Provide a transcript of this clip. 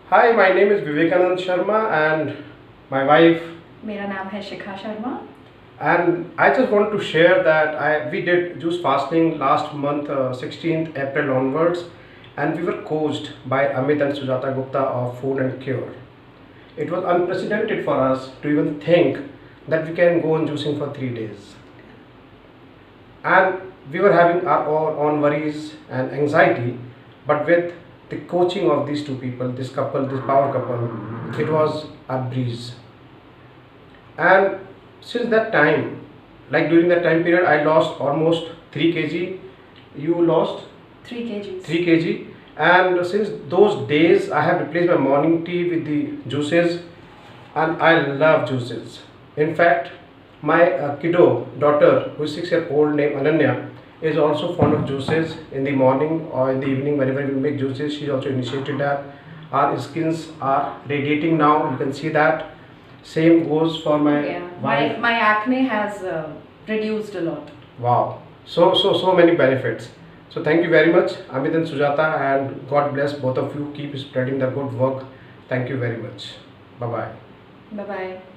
Hi, my name is Vivekanand Sharma and my wife. मेरा नाम है Shikha Sharma And I just want to share that we did juice fasting last month, 16th April onwards, and we were coached by Amit and Sujata Gupta of FoodnCure. It was unprecedented for us to even think that we can go on juicing for 3 days. And we were having our own worries and anxiety, but with the coaching of these two people, this couple, this power couple, it was a breeze. And since that time, like during that time period, I lost almost 3 kg. You lost 3 kgs 3 kg. And since those days, I have replaced my morning tea with the juices, and I love juices. In fact, my kiddo daughter, who is 6-year-old, named Ananya, is also fond of juices in the morning or in the evening. Whenever we make juices, she also initiated that. Our skins are radiating now. You can see that. Same goes for my wife. my acne has reduced a lot. Wow. So many benefits. So thank you very much, Amit and Sujata, and God bless both of you. Keep spreading the good work. Thank you very much. Bye bye. Bye bye.